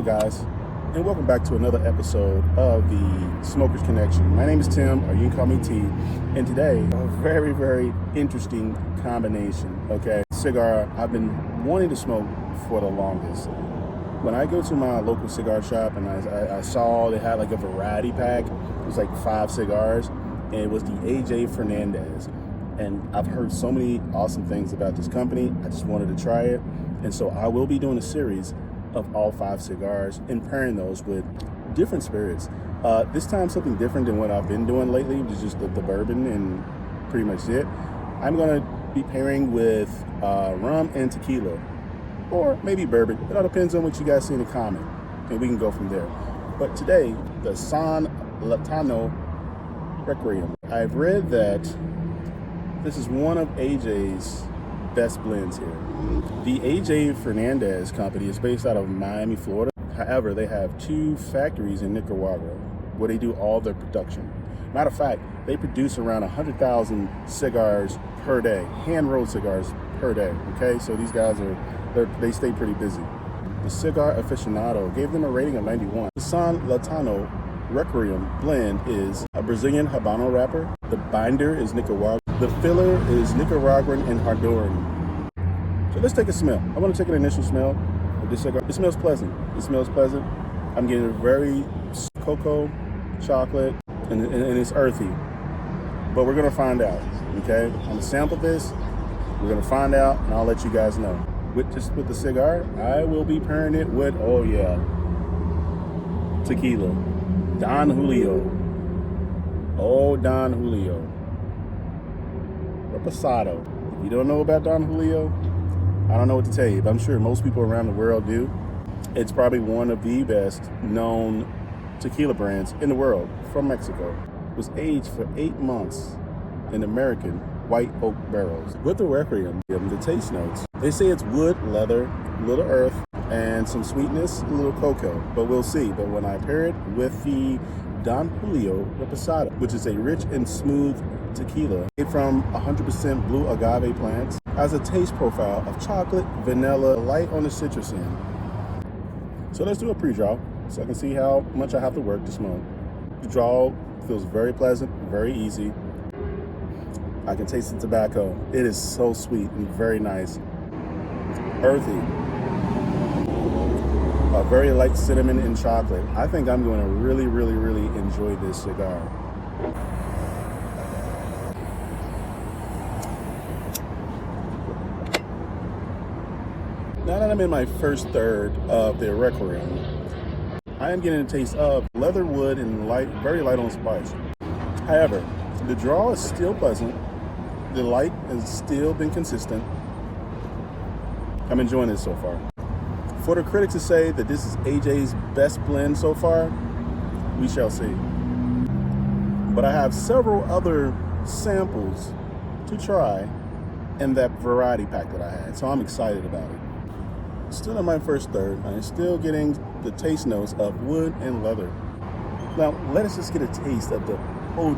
Hello guys, and welcome back to another episode of the Smokers Connection. My name is Tim, or you can call me T, and today a very interesting combination. Okay, cigar I've been wanting to smoke for the longest. When I go to my local cigar shop and I saw they had like a variety pack, it was like 5 cigars, and it was the AJ Fernandez. And I've heard so many awesome things about this company. I just wanted to try it, and so I will be doing a series of all 5 cigars and pairing those with different spirits. This time something different than what I've been doing lately, which is just the bourbon and pretty much it. I'm gonna be pairing with rum and tequila, or maybe bourbon. It all depends on what you guys see in the comment, and we can go from there. But today, the Lotano Requiem. I've read that this is one of AJ's best blends here. The AJ Fernandez company is based out of Miami, Florida. However, they have 2 factories in Nicaragua where they do all their production. Matter of fact, they produce around 100,000 cigars per day, hand-rolled cigars per day. Okay, so these guys they stay pretty busy. The Cigar Aficionado gave them a rating of 91. The Lotano Requiem blend is a Brazilian Habano wrapper. The binder is Nicaraguan. The filler is Nicaraguan and Honduran. So let's take a smell. I want to take an initial smell of this cigar. It smells pleasant. I'm getting a very cocoa, chocolate, and it's earthy. But we're gonna find out. Okay, I'm gonna sample this. We're gonna find out, and I'll let you guys know. With the cigar, I will be pairing it with tequila. Don Julio. Don Julio. Reposado. If you don't know about Don Julio, I don't know what to tell you, but I'm sure most people around the world do. It's probably one of the best known tequila brands in the world, from Mexico. It was aged for 8 months in American white oak barrels. With the Requiem, the taste notes, they say it's wood, leather, a little earth, and some sweetness, a little cocoa, but we'll see. But when I pair it with the Don Julio Reposado, which is a rich and smooth tequila made from 100% blue agave plants, has a taste profile of chocolate, vanilla, light on the citrus end. So let's do a pre-draw so I can see how much I have to work to smoke. The draw feels very pleasant, very easy. I can taste the tobacco. It is so sweet and very nice. Earthy. A very light cinnamon and chocolate. I think I'm going to really enjoy this cigar. Now that I'm in my first third of the Requiem, I am getting a taste of leather wood and very light on spice. However, the draw is still pleasant. The light has still been consistent. I'm enjoying this so far. For the critics to say that this is AJ's best blend so far, we shall see. But I have several other samples to try in that variety pack that I had, so I'm excited about it. Still in my first third, I'm still getting the taste notes of wood and leather. Now, let us just get a taste of the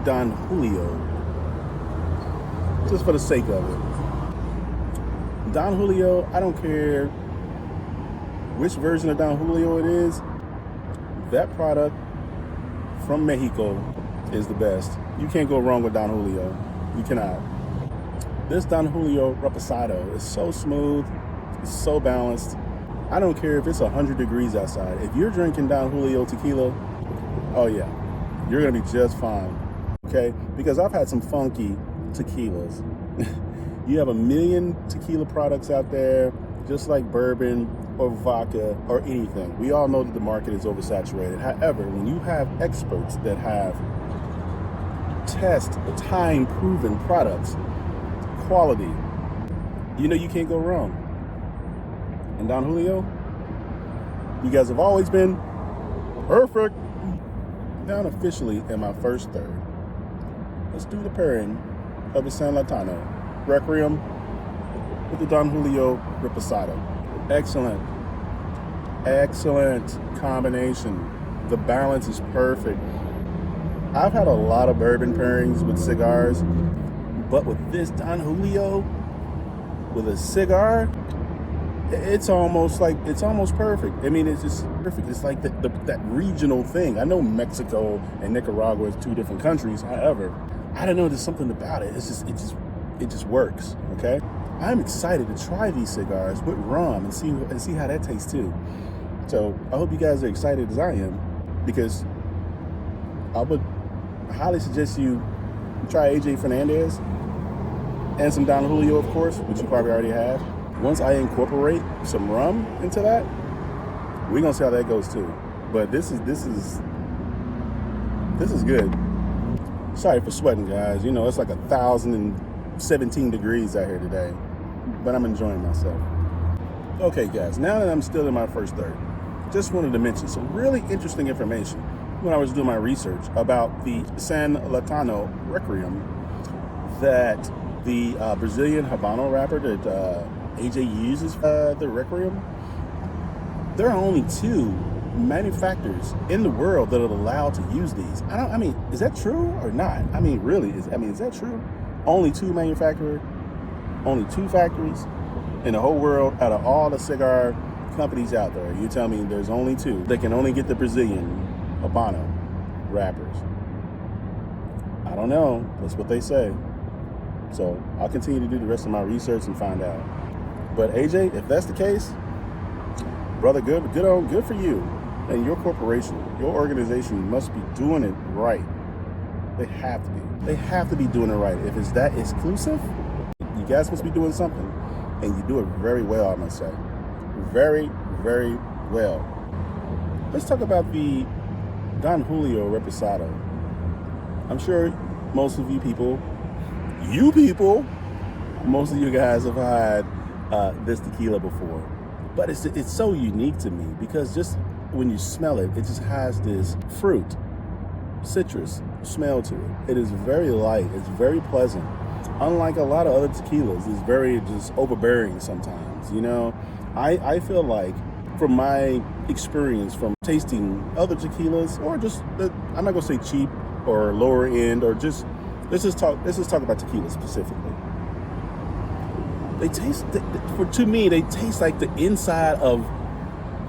Don Julio, just for the sake of it. Don Julio, I don't care which version of Don Julio it is, that product from Mexico is the best. You can't go wrong with Don Julio. You cannot. This Don Julio Reposado is so smooth, it's so balanced. I don't care if it's 100 degrees outside. If you're drinking Don Julio tequila, oh yeah, you're gonna be just fine, okay? Because I've had some funky tequilas. You have a million tequila products out there, just like bourbon or vodka or anything. We all know that the market is oversaturated. However, when you have experts that have time-proven products, quality, you know you can't go wrong. And Don Julio, you guys have always been perfect. Now I'm officially in my first third. Let's do the pairing of the Lotano Requiem with the Don Julio Reposado. Excellent combination. The balance is perfect. I've had a lot of bourbon pairings with cigars, but with this Don Julio with a cigar, it's almost perfect. I mean, it's just perfect. It's like that regional thing. I know Mexico and Nicaragua is two different countries. However, I don't know. There's something about it. It just works. Okay. I'm excited to try these cigars with rum and see how that tastes too. So I hope you guys are excited as I am, because I would highly suggest you try AJ Fernandez and some Don Julio, of course, which you probably already have. Once I incorporate some rum into that, we're gonna see how that goes too. But this is good. Sorry for sweating, guys. You know, it's like 1,017 degrees out here today, but I'm enjoying myself. Okay, guys, now that I'm still in my first third, just wanted to mention some really interesting information when I was doing my research about the San Lotano Requiem, that the Brazilian Habano wrapper that AJ uses the Requiem. There are only 2 manufacturers in the world that are allowed to use these. I mean, is that true or not? I mean, really, is that true? Only 2 manufacturers, only 2 factories in the whole world out of all the cigar companies out there. You tell me there's only 2 that can only get the Brazilian Habano wrappers. I don't know. That's what they say. So I'll continue to do the rest of my research and find out. But AJ, if that's the case, brother, good for you and your corporation, your organization must be doing it right. They have to be. They have to be doing it right. If it's that exclusive, you guys must be doing something, and you do it very well, I must say. Very, very well. Let's talk about the Don Julio Reposado. I'm sure most of you people, most of you guys have had this tequila before, but it's so unique to me because just when you smell it, it just has this fruit, citrus smell to it. It is very light. It's very pleasant. Unlike a lot of other tequilas, it's very just overbearing sometimes. You know, I feel like from my experience from tasting other tequilas, or just I'm not gonna say cheap or lower end, or just let's just talk about tequila specifically. They taste, to me, they taste like the inside of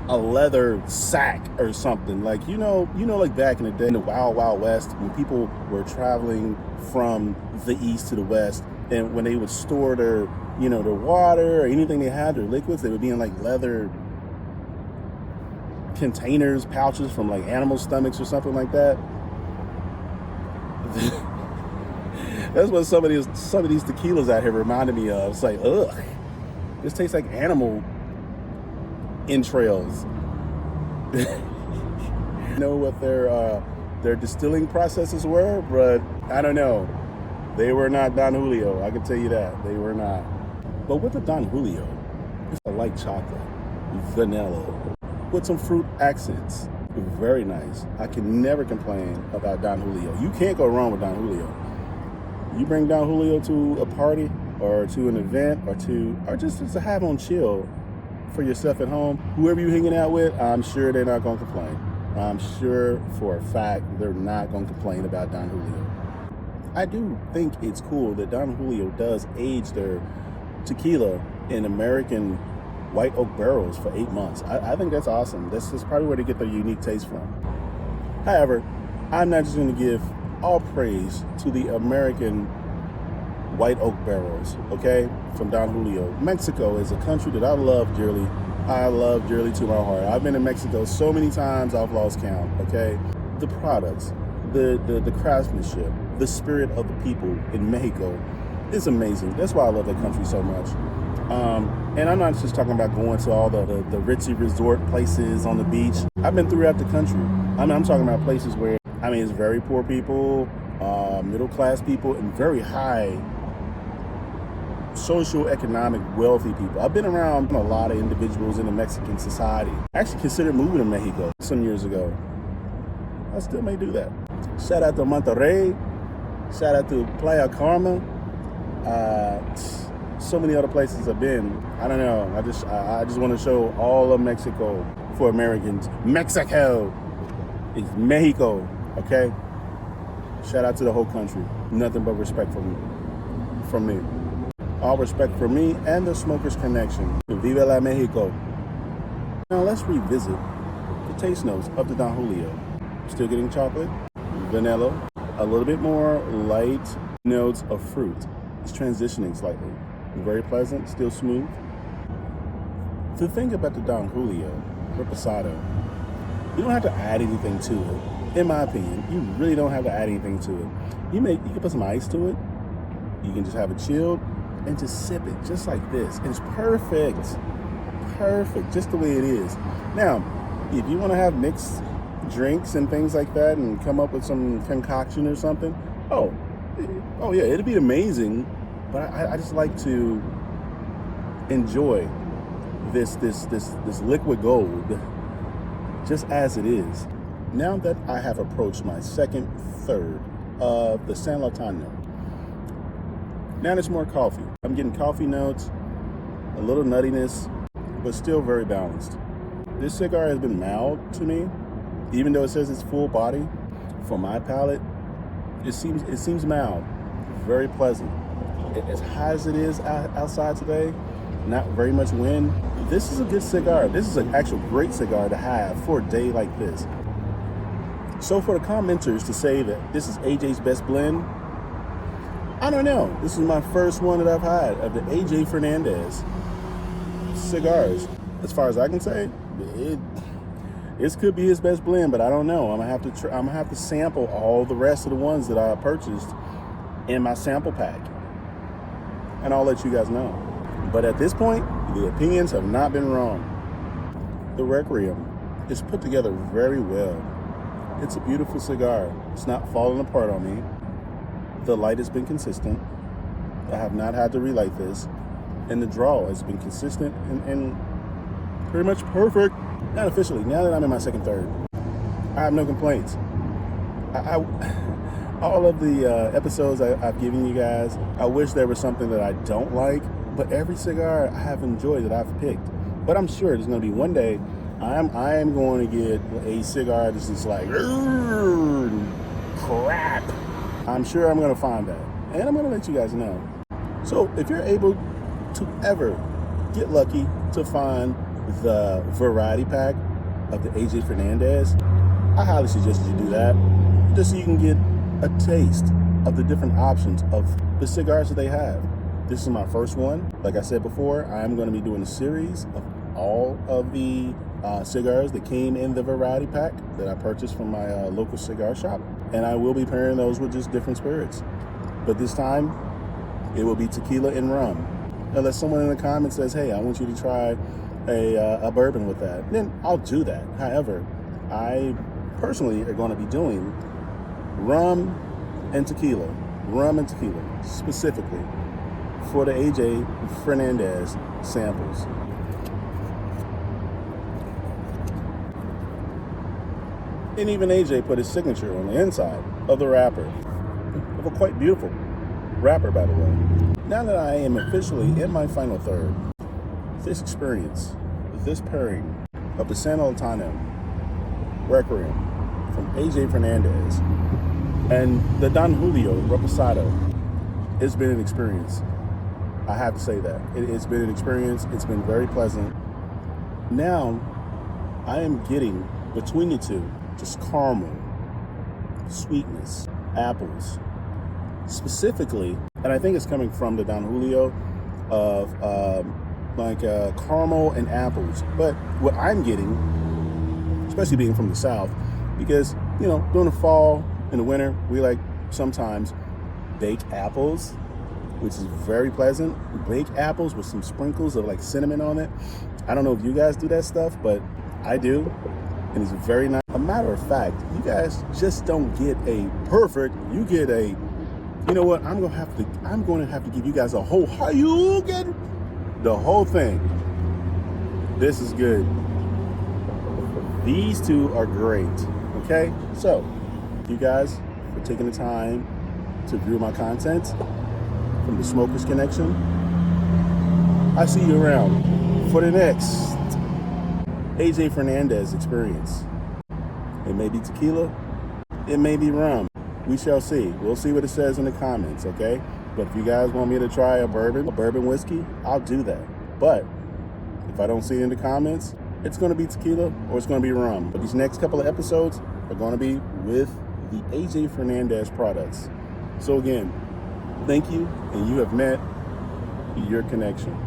a leather sack or something. Like, you know, like back in the day, in the Wild Wild West, when people were traveling from the east to the west, and when they would store their water or anything they had, their liquids, they would be in like leather containers, pouches from like animal stomachs or something like that. That's what some of these tequilas out here reminded me of. It's like, ugh, this tastes like animal entrails. Know what their distilling processes were, but I don't know. They were not Don Julio. I can tell you that they were not. But with the Don Julio, it's a light chocolate, vanilla, with some fruit accents. Very nice. I can never complain about Don Julio. You can't go wrong with Don Julio. You bring Don Julio to a party or to an event or just to have on chill for yourself at home, whoever you're hanging out with, I'm sure they're not going to complain. I'm sure for a fact they're not going to complain about Don Julio. I do think it's cool that Don Julio does age their tequila in American white oak barrels for 8 months. I think that's awesome. That's probably where they get their unique taste from. However, I'm not just going to give all praise to the American white oak barrels, okay, from Don Julio. Mexico is a country that I love dearly. I love dearly to my heart. I've been in Mexico so many times I've lost count, okay? The products, the craftsmanship, the spirit of the people in Mexico is amazing. That's why I love that country so much. And I'm not just talking about going to all the ritzy resort places on the beach. I've been throughout the country. I'm talking about places where, it's very poor people, middle class people, and very high socioeconomic wealthy people. I've been around a lot of individuals in the Mexican society. I actually considered moving to Mexico some years ago. I still may do that. Shout out to Monterrey. Shout out to Playa Carmen. So many other places I've been. I don't know. I just want to show all of Mexico for Americans. Mexico is Mexico, okay? Shout out to the whole country. Nothing but respect from me. All respect for me and the Smokers Connection. Viva la Mexico. Now let's revisit the taste notes of the Don Julio. Still getting chocolate, vanilla, a little bit more light notes of fruit. It's transitioning slightly. Very pleasant, still smooth. The thing about the Don Julio Reposado, you don't have to add anything to it. In my opinion, you really don't have to add anything to it. You can put some ice to it. You can just have it chilled and just sip it just like this. It's perfect. Perfect, just the way it is. Now, if you want to have mixed drinks and things like that and come up with some concoction or something, oh yeah, it'd be amazing. But I just like to enjoy this liquid gold just as it is. Now that I have approached my second third of the San Lotano, now there's more coffee. I'm getting coffee notes, a little nuttiness, but still very balanced. This cigar has been mild to me, even though it says it's full body. For my palate, it seems mild, very pleasant. As high as it is outside today, not very much wind. This is a good cigar. This is an actual great cigar to have for a day like this. So for the commenters to say that this is AJ's best blend, I don't know. This is my first one that I've had of the AJ Fernandez cigars. As far as I can say, this could be his best blend, but I don't know. I'm gonna have to sample all the rest of the ones that I purchased in my sample pack, and I'll let you guys know. But at this point, the opinions have not been wrong. The Requiem is put together very well. It's a beautiful cigar. It's not falling apart on me. The light has been consistent. I have not had to relight this. And the draw has been consistent and pretty much perfect. Not officially. Now that I'm in my second third, I have no complaints. All of the episodes I've given you guys, I wish there was something that I don't like, but every cigar I have enjoyed that I've picked. But I'm sure there's going to be one day I am going to get a cigar that's just like crap. I'm sure I'm going to find that, and I'm going to let you guys know. So if you're able to ever get lucky to find the variety pack of the AJ Fernandez, I highly suggest you do that, just so you can get a taste of the different options of the cigars that they have. This is my first one. Like I said before, I am going to be doing a series of all of the cigars that came in the variety pack that I purchased from my local cigar shop, and I will be pairing those with just different spirits. But this time, it will be tequila and rum. Unless someone in the comments says, hey, I want you to try a bourbon with that, then I'll do that. However, I personally are going to be doing rum and tequila specifically for the AJ Fernandez samples. And even AJ put his signature on the inside of the wrapper, of a quite beautiful wrapper, by the way. Now that I am officially in my final third, this experience, this pairing of the San Lotano Requiem from AJ Fernandez and the Don Julio Reposado, it's been an experience. I have to say that. It's been an experience. It's been very pleasant. Now, I am getting, between the two, just caramel, sweetness, apples, specifically, and I think it's coming from the Don Julio of caramel and apples. But what I'm getting, especially being from the South, because, during the fall and the winter, we like sometimes baked apples, which is very pleasant. Baked apples with some sprinkles of like cinnamon on it. I don't know if you guys do that stuff, but I do. And it's very nice. A matter of fact, you guys just don't get a perfect, you get a, you know what, I'm going to have to give you guys a whole, the whole thing. This is good. These two are great. Okay? So, you guys for taking the time to view my content from the Smokers Connection. I see you around for the next AJ Fernandez experience. It may be tequila, it may be rum. We shall see. We'll see what it says in the comments, okay? But if you guys want me to try a bourbon whiskey, I'll do that. But if I don't see it in the comments, it's going to be tequila or it's going to be rum. But these next couple of episodes are going to be with the AJ Fernandez products. So again, thank you, and you have met your connection.